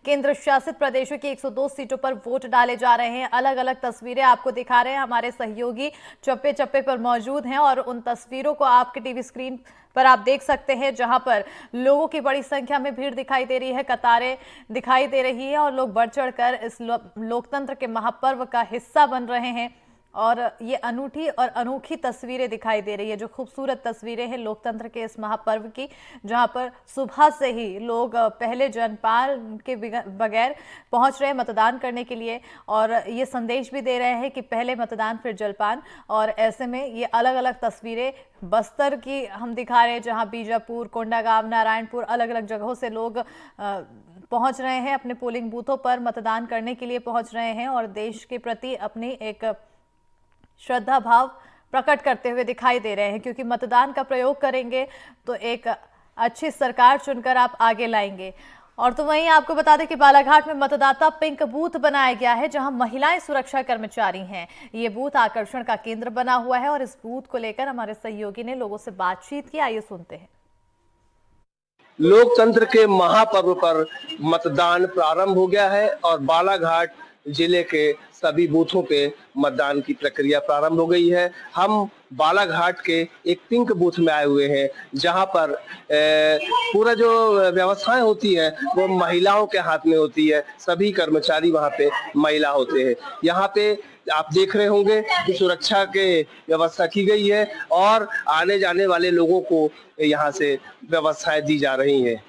केंद्र शासित प्रदेशों की 102 सीटों पर वोट डाले जा रहे हैं। अलग अलग तस्वीरें आपको दिखा रहे हैं, हमारे सहयोगी चप्पे चप्पे पर मौजूद हैं और उन तस्वीरों को आपके टीवी स्क्रीन पर आप देख सकते हैं, जहां पर लोगों की बड़ी संख्या में भीड़ दिखाई दे रही है, कतारें दिखाई दे रही है और लोग बढ़ चढ़कर इस लोकतंत्र के महापर्व का हिस्सा बन रहे हैं। और ये अनूठी और अनोखी तस्वीरें दिखाई दे रही है, जो खूबसूरत तस्वीरें हैं लोकतंत्र के इस महापर्व की, जहां पर सुबह से ही लोग पहले जलपान के बगैर पहुंच रहे हैं मतदान करने के लिए और ये संदेश भी दे रहे हैं कि पहले मतदान फिर जलपान। और ऐसे में ये अलग अलग तस्वीरें बस्तर की हम दिखा रहे हैं, जहां बीजापुर, कोंडागांव, नारायणपुर अलग अलग जगहों से लोग पहुंच रहे हैं, अपने पोलिंग बूथों पर मतदान करने के लिए पहुंच रहे हैं और देश के प्रति अपनी एक श्रद्धा भाव प्रकट करते हुए दिखाई दे रहे हैं, क्योंकि मतदान का प्रयोग करेंगे तो एक अच्छी सरकार चुनकर आप आगे लाएंगे। और तो वहीं आपको बता दें कि बालाघाट में मतदाता पिंक बूथ बनाया गया है, जहां महिलाएं सुरक्षा कर्मचारी हैं। ये बूथ आकर्षण का केंद्र बना हुआ है और इस बूथ को लेकर हमारे सहयोगी ने लोगों से बातचीत की, आइए सुनते हैं। लोकतंत्र के महापर्व पर मतदान प्रारंभ हो गया है और बालाघाट जिले के सभी बूथों पे मतदान की प्रक्रिया प्रारंभ हो गई है। हम बालाघाट के एक पिंक बूथ में आए हुए हैं, जहां पर पूरा जो व्यवस्थाएं होती है वो महिलाओं के हाथ में होती है। सभी कर्मचारी वहां पे महिला होते हैं। यहाँ पे आप देख रहे होंगे कि सुरक्षा के व्यवस्था की गई है और आने जाने वाले लोगों को यहाँ से व्यवस्थाएं दी जा रही हैं।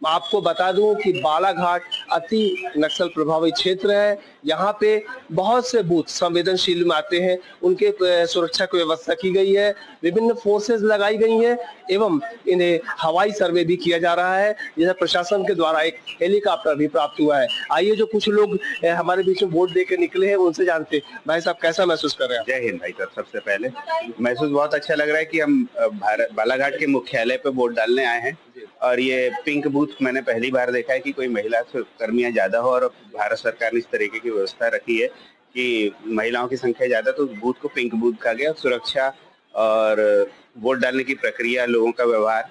मैं आपको बता दूं कि बालाघाट अति नक्सल प्रभावित क्षेत्र है। यहाँ पे बहुत से बूथ संवेदनशील में आते हैं, उनके सुरक्षा की व्यवस्था की गई है, विभिन्न फोर्सेस लगाई गई हैं एवं इन्हें हवाई सर्वे भी किया जा रहा है, जैसे प्रशासन के द्वारा एक हेलीकॉप्टर भी प्राप्त हुआ है। आइए जो कुछ लोग हमारे बीच में वोट देकर निकले हैं उनसे जानते हैं। भाई साहब, कैसा महसूस कर रहे हैं? जय हिंद भाई साहब। सबसे पहले महसूस बहुत अच्छा लग रहा है कि हम बालाघाट के मुख्यालय पे वोट डालने आए हैं और ये पिंक बूथ मैंने पहली बार देखा है कि कोई महिला कर्मियां ज्यादा हो और भारत सरकार ने इस तरीके की व्यवस्था रखी है कि महिलाओं की संख्या ज्यादा, तो बूथ को पिंक बूथ कहा गया। सुरक्षा और वोट डालने की प्रक्रिया, लोगों का व्यवहार,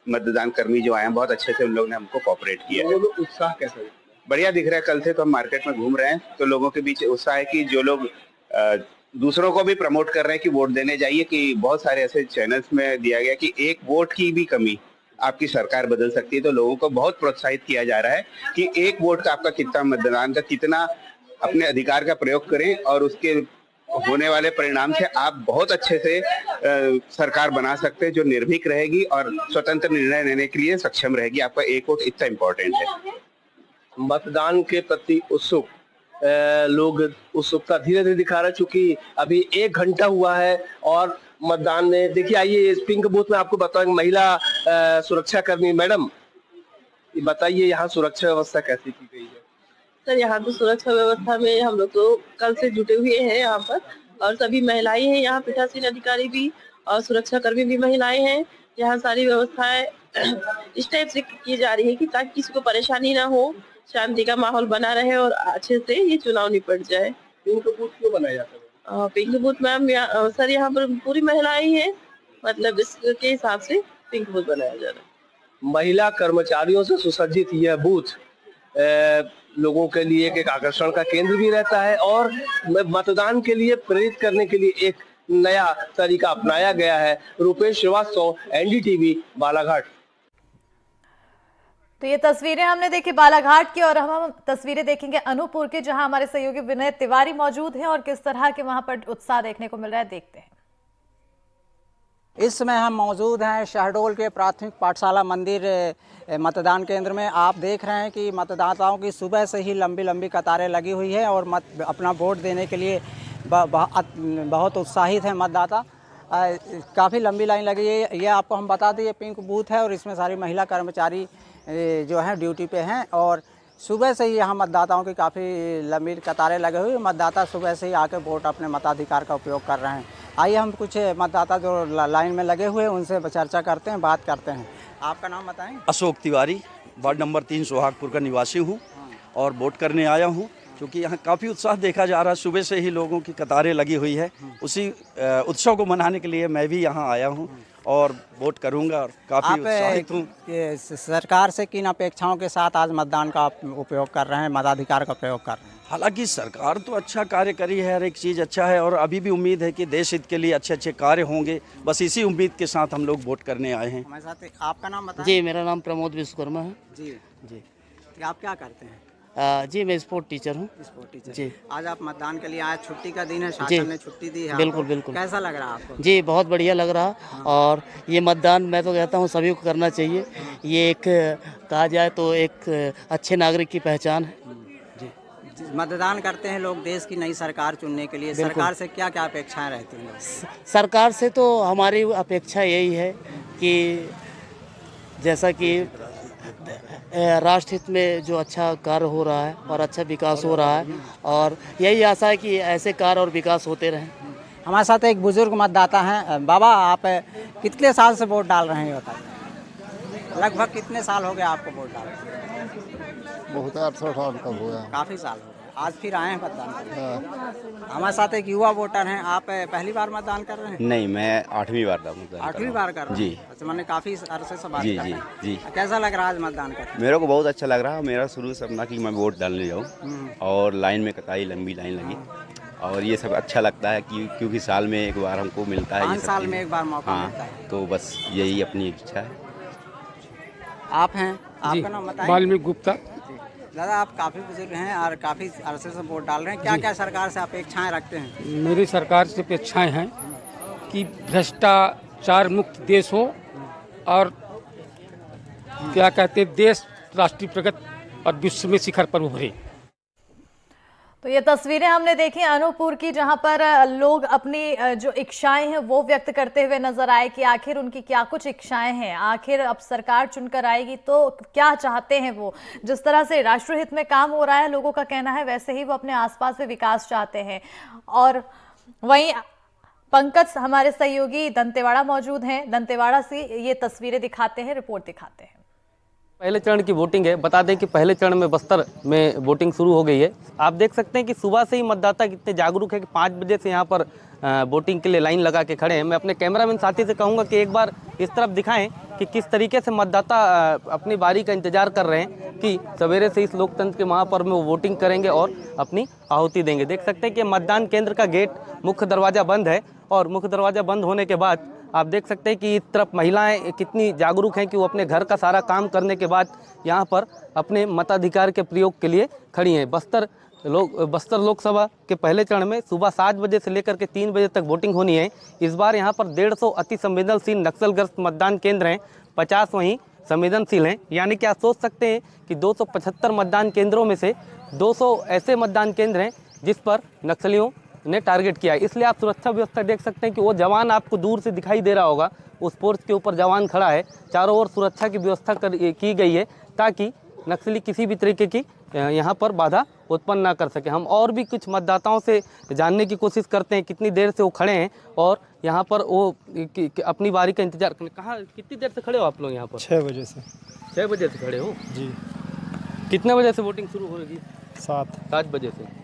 मतदान कर्मी जो आए हैं बहुत अच्छे से उन लोगों ने हमको कोऑपरेट किया है। उत्साह कैसा है? बढ़िया दिख रहा है। कल से तो हम मार्केट में घूम रहे हैं तो लोगों के बीच उत्साह है कि जो लोग दूसरों को भी प्रमोट कर रहे हैं कि वोट देने जाइए, कि बहुत सारे ऐसे चैनल्स में दिया गया कि एक वोट की भी कमी आपकी सरकार बदल सकती है। तो लोगों को बहुत प्रोत्साहित किया जा रहा है कि एक वोट का आपका कितना, मतदान का कितना, अपने अधिकार का प्रयोग करें और उसके होने वाले परिणाम से आप बहुत अच्छे से सरकार बना सकते हैं जो निर्भीक रहेगी और स्वतंत्र निर्णय लेने के लिए सक्षम रहेगी। आपका एक वोट इतना इम्पोर्टेंट है। मतदान के प्रति उत्सुक लोग उत्सुकता धीरे धीरे दिखा रहे, चूंकि अभी 1 घंटा हुआ है और मतदान में देखिए। आइए इस पिंक बूथ में आपको बताएंगे महिला सुरक्षा कर्मी। मैडम, बताइए यहाँ सुरक्षा व्यवस्था कैसी की गई है? सर, यहाँ तो सुरक्षा व्यवस्था में हम लोग तो कल से जुटे हुए हैं यहाँ पर, और सभी महिलाएं हैं यहाँ, पीठासीन अधिकारी भी और सुरक्षा कर्मी भी महिलाएं हैं। यहाँ सारी व्यवस्थाएं इस टाइप से की जा रही है कि ताकि किसी को परेशानी ना हो, शांति का माहौल बना रहे और अच्छे से ये चुनाव निपट जाए। पिंक बूथ क्यों बनाया जाता है? पिंक बूथ मैम सर यहाँ पर पूरी महिलाएं हैं, मतलब इसके हिसाब से पिंक बूथ बनाया जा रहा है। महिला कर्मचारियों से सुसज्जित यह बूथ लोगों के लिए एक आकर्षण का केंद्र भी रहता है और मतदान के लिए प्रेरित करने के लिए एक नया तरीका अपनाया गया है। रुपेश श्रीवास्तव, एनडीटीवी, बालाघाट। तो ये तस्वीरें हमने देखी बालाघाट की और हम तस्वीरें देखेंगे अनूपपुर की, जहां हमारे सहयोगी विनय तिवारी मौजूद हैं और किस तरह के वहां पर उत्साह देखने को मिल रहा है, देखते हैं। इस समय हम मौजूद हैं शहडोल के प्राथमिक पाठशाला मंदिर मतदान केंद्र में। आप देख रहे हैं कि मतदाताओं की सुबह से ही लंबी लंबी कतारें लगी हुई है और अपना वोट देने के लिए बहुत उत्साहित हैं मतदाता। काफ़ी लंबी लाइन लगी है। ये आपको हम बता दें, ये पिंक बूथ है और इसमें सारी महिला कर्मचारी जो हैं ड्यूटी पे हैं और सुबह से ही यहाँ मतदाताओं की काफ़ी लंबी कतारें लगे हुई। मतदाता सुबह से ही आके वोट अपने मताधिकार का उपयोग कर रहे हैं। आइए हम कुछ मतदाता जो लाइन में लगे हुए हैं उनसे चर्चा करते हैं, बात करते हैं। आपका नाम बताएं? अशोक तिवारी, वार्ड नंबर 3 सोहागपुर का निवासी हूँ और वोट करने आया हूँ, क्योंकि यहाँ काफ़ी उत्साह देखा जा रहा है। सुबह से ही लोगों की कतारें लगी हुई है। उसी उत्सव को मनाने के लिए मैं भी यहाँ आया हूँ और वोट करूंगा और काफ़ी उत्साहित हूँ। ये सरकार से किन अपेक्षाओं के साथ आज मतदान का आप उपयोग कर रहे हैं, मताधिकार का प्रयोग कर रहे हैं? हालांकि सरकार तो अच्छा कार्य करी है, हर एक चीज़ अच्छा है और अभी भी उम्मीद है कि देश हित के लिए अच्छे अच्छे कार्य होंगे। बस इसी उम्मीद के साथ हम लोग वोट करने आए हैं। हमारे साथ आपका नाम बताएं। जी, मेरा नाम प्रमोद विश्वकर्मा है। जी जी आप क्या करते हैं? जी, मैं स्पोर्ट टीचर हूँ। Sport teacher. जी। आज आप मतदान के लिए आए, छुट्टी का दिन है, जी। शासन ने छुट्टी दी है बिल्कुल, आपको। बिल्कुल। कैसा लग रहा है आपको? जी, बहुत बढ़िया लग रहा और ये मतदान मैं तो कहता हूँ सभी को करना चाहिए। ये एक कहा जाए तो एक अच्छे नागरिक की पहचान है। मतदान करते हैं लोग देश की नई सरकार चुनने के लिए, सरकार से क्या क्या अपेक्षाएं रहती हैं? सरकार से तो हमारी अपेक्षा यही है कि जैसा कि राष्ट्र हित में जो अच्छा कार्य हो रहा है और अच्छा विकास हो रहा है और यही आशा है कि ऐसे कार्य और विकास होते रहें। हमारे साथ एक बुजुर्ग मतदाता हैं। बाबा, आप कितने साल से वोट डाल रहे हैं, बताइए? लगभग कितने साल हो गए आपको वोट डालते? बहुत 800 साल का हुआ। काफ़ी साल हो गए। आज फिर आए हैं मतदान करने। हमारे साथ एक युवा वोटर हैं। आप पहली बार मतदान कर रहे हैं? नहीं, मैं 8वीं बार मतदान। 8वीं बार कर रहे हैं? जी। अच्छा, मैंने काफ़ी अरसे से बात जी कर जी रहे हैं। जी। कैसा लग रहा है आज मतदान करके? मेरे को बहुत अच्छा लग रहा है। मेरा शुरू से अपना कि मैं वोट डालने जाऊँ और लाइन में कताई लंबी लाइन लगी और ये सब अच्छा लगता है कि क्योंकि साल में एक बार हमको मिलता है। 5 साल में एक बार मौका मिलता है। हाँ, तो बस यही अपनी इच्छा है। आप हैं, आपका नाम बताएं? वाल्मीकि गुप्ता। दादा, आप काफ़ी बुजुर्ग हैं और काफ़ी अरसे से वोट डाल रहे हैं। क्या क्या सरकार से अपेक्षाएं रखते हैं? मेरी सरकार से अपेक्षाएं हैं कि भ्रष्टाचार मुक्त देश हो और क्या कहते हैं, देश राष्ट्रीय प्रगति और विश्व में शिखर पर उभरे। तो ये तस्वीरें हमने देखी अनूपपुर की, जहां पर लोग अपनी जो इच्छाएं हैं वो व्यक्त करते हुए नजर आए कि आखिर उनकी क्या कुछ इच्छाएं हैं, आखिर अब सरकार चुनकर आएगी तो क्या चाहते हैं वो। जिस तरह से राष्ट्रहित में काम हो रहा है, लोगों का कहना है, वैसे ही वो अपने आसपास में विकास चाहते हैं। और वहीं पंकज हमारे सहयोगी दंतेवाड़ा मौजूद हैं, दंतेवाड़ा से ये तस्वीरें दिखाते हैं, रिपोर्ट दिखाते हैं। पहले चरण की वोटिंग है। बता दें कि पहले चरण में बस्तर में वोटिंग शुरू हो गई है। आप देख सकते हैं कि सुबह से ही मतदाता कितने जागरूक है कि 5 बजे से यहाँ पर वोटिंग के लिए लाइन लगा के खड़े हैं। मैं अपने कैमरामैन साथी से कहूँगा कि एक बार इस तरफ दिखाएं कि किस तरीके से मतदाता अपनी बारी का इंतजार कर रहे हैं कि सवेरे से इस लोकतंत्र के महापर्व में वो वोटिंग करेंगे और अपनी आहुति देंगे। देख सकते हैं कि मतदान केंद्र का गेट, मुख्य दरवाज़ा बंद है और मुख्य दरवाज़ा बंद होने के बाद आप देख सकते हैं कि इस तरफ महिलाएं कितनी जागरूक हैं कि वो अपने घर का सारा काम करने के बाद यहाँ पर अपने मताधिकार के प्रयोग के लिए खड़ी हैं। बस्तर लोकसभा के पहले चरण में सुबह 7 बजे से लेकर के 3 बजे तक वोटिंग होनी है। इस बार यहाँ पर 150 अति संवेदनशील नक्सलग्रस्त मतदान केंद्र हैं, 50 वहीं संवेदनशील हैं। यानी कि आप सोच सकते हैं कि 275 मतदान केंद्रों में से 200 ऐसे मतदान केंद्र हैं जिस पर नक्सलियों ने टारगेट किया है। इसलिए आप सुरक्षा व्यवस्था देख सकते हैं कि वो जवान आपको दूर से दिखाई दे रहा होगा, उस पोस्ट के ऊपर जवान खड़ा है। चारों ओर सुरक्षा की व्यवस्था की गई है ताकि नक्सली किसी भी तरीके की यहाँ पर बाधा उत्पन्न ना कर सके। हम और भी कुछ मतदाताओं से जानने की कोशिश करते हैं कितनी देर से वो खड़े हैं और यहाँ पर वो अपनी बारी का इंतजार करने। कहाँ कितनी देर से खड़े हो आप लोग यहाँ पर? 6 बजे से। 6 बजे से खड़े हो जी। कितने बजे से वोटिंग शुरू होगी? 7 बजे से।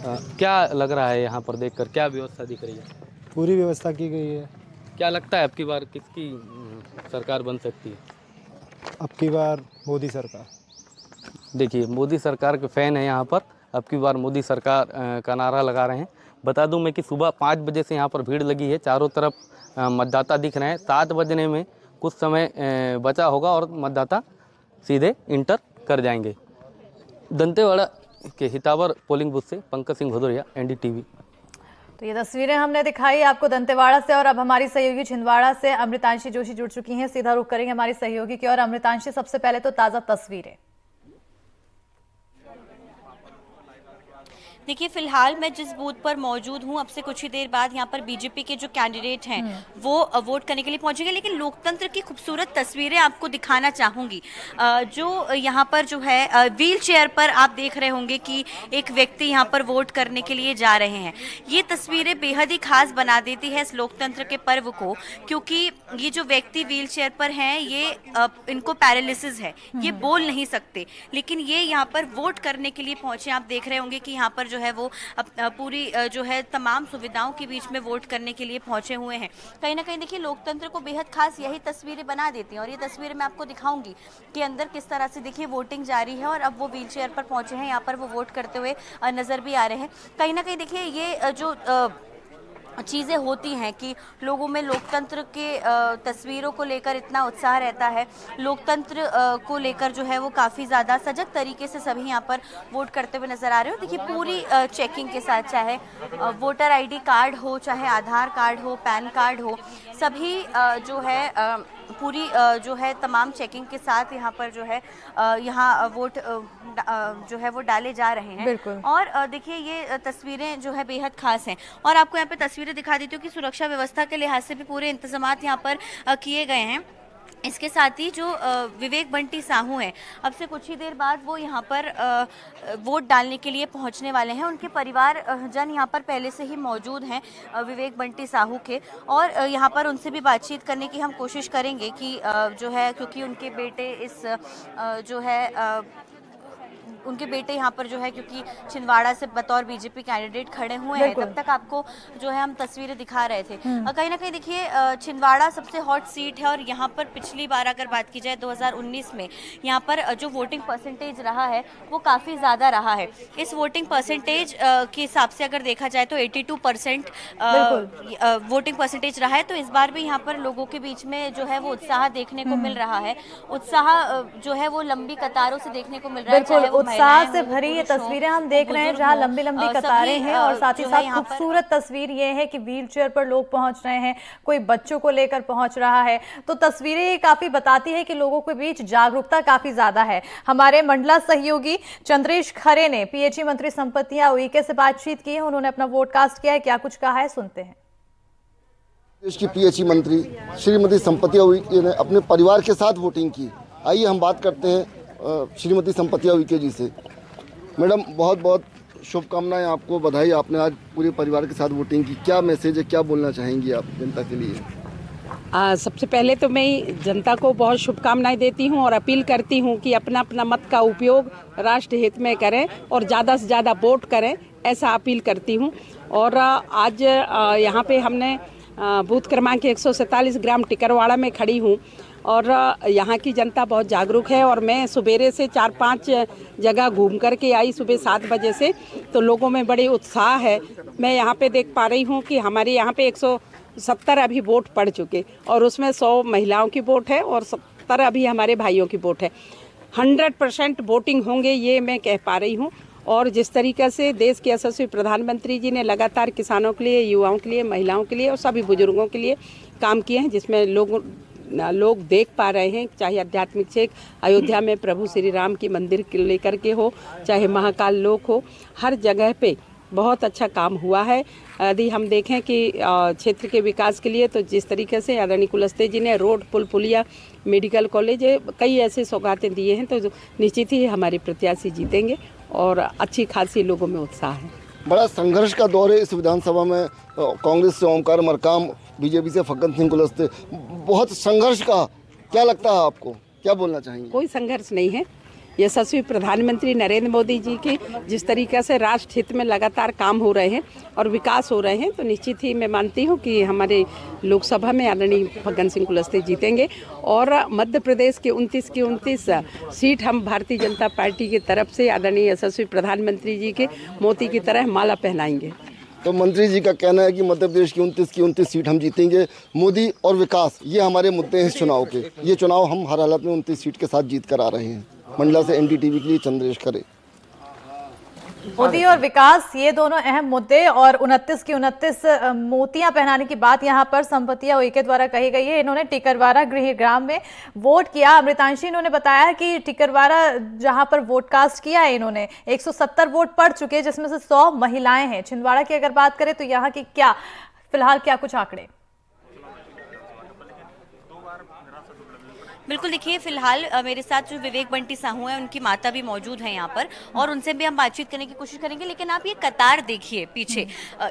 क्या लग रहा है यहाँ पर देखकर, क्या व्यवस्था दिख रही है? पूरी व्यवस्था की गई है। क्या लगता है अब की बार किसकी सरकार बन सकती है? अब की बार मोदी सरकार। देखिए, मोदी सरकार के फैन हैं यहाँ पर, अब की बार मोदी सरकार का नारा लगा रहे हैं। बता दूं मैं कि सुबह 5 बजे से यहाँ पर भीड़ लगी है, चारों तरफ मतदाता दिख रहे हैं। 7 बजने में कुछ समय बचा होगा और मतदाता सीधे इंटर कर जाएंगे। दंतेवाड़ा के हितावर पोलिंग बूथ से पंकज सिंह भदौरिया, NDTV। तो ये तस्वीरें हमने दिखाई आपको दंतेवाड़ा से और अब हमारी सहयोगी छिंदवाड़ा से अमृतांशी जोशी जुड़ चुकी हैं। सीधा रुख करेंगे हमारी सहयोगी की और। अमृतांशी, सबसे पहले तो ताज़ा तस्वीरें। देखिए, फिलहाल मैं जिस बूथ पर मौजूद हूं, अब से कुछ ही देर बाद यहां पर बीजेपी के जो कैंडिडेट हैं वो वोट करने के लिए पहुंचेंगे। लेकिन लोकतंत्र की खूबसूरत तस्वीरें आपको दिखाना चाहूंगी। जो यहां पर जो है व्हील चेयर पर आप देख रहे होंगे कि एक व्यक्ति यहां पर वोट करने के लिए जा रहे हैं। ये तस्वीरें बेहद ही खास बना देती है इस लोकतंत्र के पर्व को, क्योंकि ये जो व्यक्ति व्हील चेयर पर हैं ये इनको पैरालिसिस है, ये बोल नहीं सकते, लेकिन ये यहाँ पर वोट करने के लिए पहुंचे। आप देख रहे होंगे कि यहाँ पर जो है वो पूरी जो है तमाम सुविधाओं के बीच में वोट करने के लिए पहुंचे हुए हैं। कहीं ना कहीं देखिए लोकतंत्र को बेहद खास यही तस्वीरें बना देती हैं, और ये तस्वीरें मैं आपको दिखाऊंगी कि अंदर किस तरह से देखिए वोटिंग जारी है, और अब वो व्हील चेयर पर पहुंचे हैं, यहाँ पर वो वोट करते हुए नजर भी आ रहे हैं। कहीं ना कहीं देखिए ये जो चीज़ें होती हैं कि लोगों में लोकतंत्र के तस्वीरों को लेकर इतना उत्साह रहता है, लोकतंत्र को लेकर जो है वो काफ़ी ज़्यादा सजग तरीके से सभी यहाँ पर वोट करते हुए नज़र आ रहे हो। देखिए पूरी चेकिंग के साथ, चाहे वोटर आईडी कार्ड हो, चाहे आधार कार्ड हो, पैन कार्ड हो, सभी जो है पूरी जो है तमाम चेकिंग के साथ यहाँ पर जो है यहाँ वोट जो है वो डाले जा रहे हैं। और देखिए ये तस्वीरें जो है बेहद खास हैं, और आपको यहाँ पे तस्वीरें दिखा देती हूँ कि सुरक्षा व्यवस्था के लिहाज से भी पूरे इंतजामात यहाँ पर किए गए हैं। इसके साथ ही जो विवेक बंटी साहू हैं, अब से कुछ ही देर बाद वो यहाँ पर वोट डालने के लिए पहुँचने वाले हैं। उनके परिवार जन यहाँ पर पहले से ही मौजूद हैं विवेक बंटी साहू के, और यहाँ पर उनसे भी बातचीत करने की हम कोशिश करेंगे कि जो है, क्योंकि उनके बेटे इस जो है उनके बेटे यहाँ पर जो है, क्योंकि छिंदवाड़ा से बतौर बीजेपी कैंडिडेट खड़े हुए हैं, तब तक आपको जो है हम तस्वीरें दिखा रहे थे। कहीं ना कहीं देखिए छिंदवाड़ा सबसे हॉट सीट है, और यहाँ पर पिछली बार अगर बात की जाए 2019 में यहाँ पर जो वोटिंग परसेंटेज रहा है वो काफ़ी ज़्यादा रहा है। इस वोटिंग परसेंटेज के हिसाब से अगर देखा जाए तो 82% वोटिंग परसेंटेज रहा है। तो इस बार भी यहाँ पर लोगों के बीच में जो है वो उत्साह देखने को मिल रहा है। उत्साह जो है वो लंबी कतारों से देखने को मिल रहा है। उत्साह से भरी ये तस्वीरें हम देख रहे हैं, जहां लंबी लंबी कतारें हैं, और साथ ही साथ खूबसूरत तस्वीर ये है कि व्हील चेयर पर लोग पहुंच रहे हैं, कोई बच्चों को लेकर पहुंच रहा है। तो तस्वीरें ये काफी बताती है कि लोगों के बीच जागरूकता काफी ज्यादा है। हमारे मंडला सहयोगी चंद्रेश खरे ने पीएचई मंत्री संपतिया उइके से बातचीत की है, उन्होंने अपना वोट कास्ट किया है, क्या कुछ कहा है सुनते हैं। देश की पीएचई मंत्री श्रीमती संपतिया उइके ने अपने परिवार के साथ वोटिंग की। आइए हम बात करते हैं श्रीमती संपतिया उइके जी से। मैडम, बहुत बहुत शुभकामनाएं आपको, बधाई, आपने आज पूरे परिवार के साथ वोटिंग की। क्या मैसेज है, क्या बोलना चाहेंगी आप जनता के लिए? सबसे पहले तो मैं जनता को बहुत शुभकामनाएं देती हूं और अपील करती हूं कि अपना अपना मत का उपयोग राष्ट्र हित में करें और ज़्यादा से ज़्यादा वोट करें, ऐसा अपील करती हूं। और आज यहाँ पे हमने बूथ क्रमांक 147 ग्राम टिकरवाड़ा में खड़ी हूँ, और यहाँ की जनता बहुत जागरूक है। और मैं सुबेरे से 4-5 जगह घूम कर के आई, सुबह 7 बजे से, तो लोगों में बड़े उत्साह है। मैं यहाँ पे देख पा रही हूँ कि हमारे यहाँ पे 170 अभी वोट पड़ चुके, और उसमें 100 महिलाओं की वोट है और 70 अभी हमारे भाइयों की वोट है। 100% वोटिंग होंगे, ये मैं कह पा रही हूँ। और जिस तरीक़े से देश के यशस्वी प्रधानमंत्री जी ने लगातार किसानों के लिए, युवाओं के लिए, महिलाओं के लिए और सभी बुजुर्गों के लिए काम किए हैं, जिसमें लोग देख पा रहे हैं, चाहे आध्यात्मिक क्षेत्र अयोध्या में प्रभु श्री राम की मंदिर के लेकर के हो, चाहे महाकाल लोक हो, हर जगह पे बहुत अच्छा काम हुआ है। यदि हम देखें कि क्षेत्र के विकास के लिए, तो जिस तरीके से आदरणीय कुलस्ते जी ने रोड, पुल पुलिया, मेडिकल कॉलेज, कई ऐसे सौगातें दिए हैं, तो निश्चित ही हमारे प्रत्याशी जीतेंगे और अच्छी खासी लोगों में उत्साह है। बड़ा संघर्ष का दौर है इस विधानसभा में। कांग्रेस से ओमकार मरकाम, बीजेपी से फक्कन सिंह कुलस्ते, बहुत संघर्ष का। क्या लगता है आपको, क्या बोलना चाहेंगे? कोई संघर्ष नहीं है। यशस्वी प्रधानमंत्री नरेंद्र मोदी जी के जिस तरीके से राष्ट्र हित में लगातार काम हो रहे हैं और विकास हो रहे हैं, तो निश्चित ही मैं मानती हूं कि हमारे लोकसभा में आदरणीय फग्गन सिंह कुलस्ते जीतेंगे। और मध्य प्रदेश के 29 की 29 सीट हम भारतीय जनता पार्टी की तरफ से आदरणीय यशस्वी प्रधानमंत्री जी के मोती की तरह माला पहनाएंगे। तो मंत्री जी का कहना है कि मध्य प्रदेश की 29 की 29 सीट हम जीतेंगे। मोदी और विकास, ये हमारे मुद्दे हैं इस चुनाव के। ये चुनाव हम हर हालत में 29 सीट के साथ जीत कर आ रहे हैं। मंडला से एनडीटीवी के लिए चंद्रेश खरे। मोदी और विकास, ये दोनों अहम मुद्दे, और 29 की 29 मोतियां पहनाने की बात यहां पर संपतिया उइके द्वारा कही गई है। इन्होंने टिकरवाड़ा गृह ग्राम में वोट किया। अमृतांशी, इन्होंने बताया कि टिकरवाड़ा जहां पर वोट कास्ट किया है इन्होंने, 170 वोट पड़ चुके हैं, जिसमें से 100 महिलाएं हैं। छिंदवाड़ा की अगर बात करें तो यहाँ की क्या फिलहाल क्या कुछ आंकड़े? बिल्कुल, देखिए फिलहाल मेरे साथ जो विवेक बंटी साहू हैं उनकी माता भी मौजूद हैं यहाँ पर और उनसे भी हम बातचीत करने की कोशिश करेंगे। लेकिन आप ये कतार देखिए पीछे,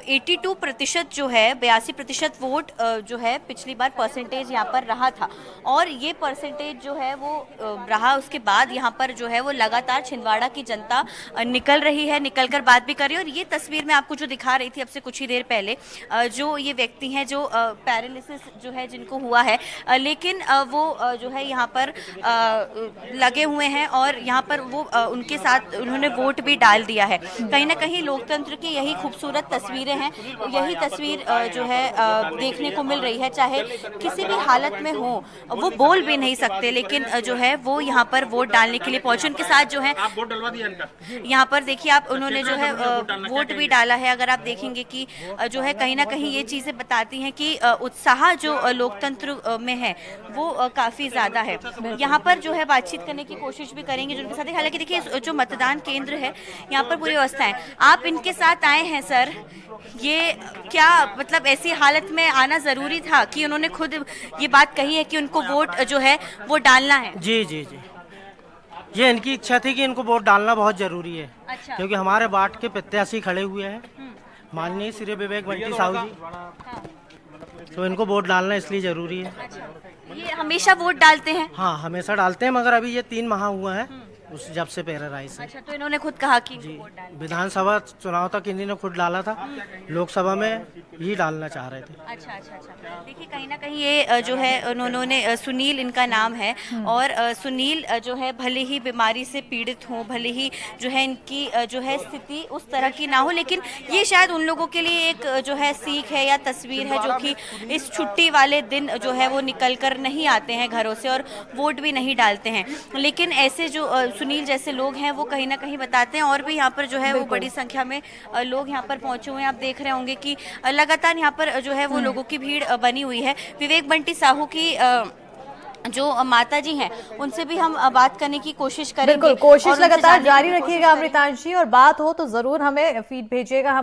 82% जो है 82% वोट जो है पिछली बार परसेंटेज यहाँ पर रहा था और ये परसेंटेज जो है वो रहा। उसके बाद यहाँ पर जो है वो लगातार छिंदवाड़ा की जनता निकल रही है, निकल कर बात भी कर रही है। और ये तस्वीर मैं आपको जो दिखा रही थी अब से कुछ ही देर पहले, जो ये व्यक्ति हैं जो पैरालिसिस जो है जिनको हुआ है, लेकिन वो जो है यहाँ पर लगे हुए हैं और यहाँ पर वो उनके साथ उन्होंने वोट भी डाल दिया है। कहीं ना कहीं लोकतंत्र की यही खूबसूरत तस्वीरें हैं, यही तस्वीर जो है देखने को मिल रही है। चाहे किसी भी हालत में हो, वो बोल भी नहीं सकते, लेकिन जो है वो यहाँ पर वोट डालने के लिए पहुंचे। उनके साथ जो है यहाँ पर देखिए आप, उन्होंने जो है वोट भी डाला है। अगर आप देखेंगे कि जो है कहीं ना कहीं ये चीजें बताती हैं कि उत्साह जो लोकतंत्र में है वो काफी ज्यादा है। यहाँ पर जो है बातचीत करने की कोशिश भी करेंगे जिनके साथ। हालांकि देखिए जो मतदान केंद्र है यहाँ पर पूरी व्यवस्था है। आप इनके साथ आए हैं सर, ये क्या मतलब ऐसी हालत में आना जरूरी था कि उन्होंने खुद ये बात कही है कि उनको वोट जो है वो डालना है? जी जी जी, ये इनकी इच्छा थी कि इनको वोट डालना बहुत जरूरी है। अच्छा। क्योंकि हमारे वार्ड के प्रत्याशी खड़े हुए हैं, माननीय श्री विवेक बंटी साहू जी, तो इनको वोट डालना इसलिए जरूरी है। अच्छा। ये हमेशा वोट डालते हैं? हाँ, हमेशा डालते हैं, मगर अभी ये 3 माह हुआ है उस जब से पैरालाइज से। अच्छा, तो इन्होंने खुद कहा कि जी, विधानसभा चुनाव तक इन्हीं खुद डाला था, लोकसभा में ही डालना चाह रहे थे। अच्छा अच्छा अच्छा। देखिए कहीं ना कहीं ये जो है उन्होंने सुनील इनका नाम है और सुनील जो है भले ही बीमारी से पीड़ित हो, भले ही जो है इनकी जो है स्थिति उस तरह की ना हो, लेकिन ये शायद उन लोगों के लिए एक जो है सीख है या तस्वीर है जो कि इस छुट्टी वाले दिन जो है वो निकल कर नहीं आते हैं घरों से और वोट भी नहीं डालते हैं। लेकिन ऐसे जो सुनील जैसे लोग हैं वो कहीं ना कहीं बताते हैं। और भी यहाँ पर जो है वो बड़ी संख्या में लोग यहाँ पर पहुंचे हुए हैं। आप देख रहे होंगे कि लगातार यहाँ पर जो है वो लोगों की भीड़ बनी हुई है। विवेक बंटी साहू की जो माता जी हैं उनसे भी हम बात करने की कोशिश करेंगे। बिल्कुल, कोशिश लगातार जारी रखिएगा अमृतांश जी, और बात हो तो जरूर हमें फीड भेजिएगा।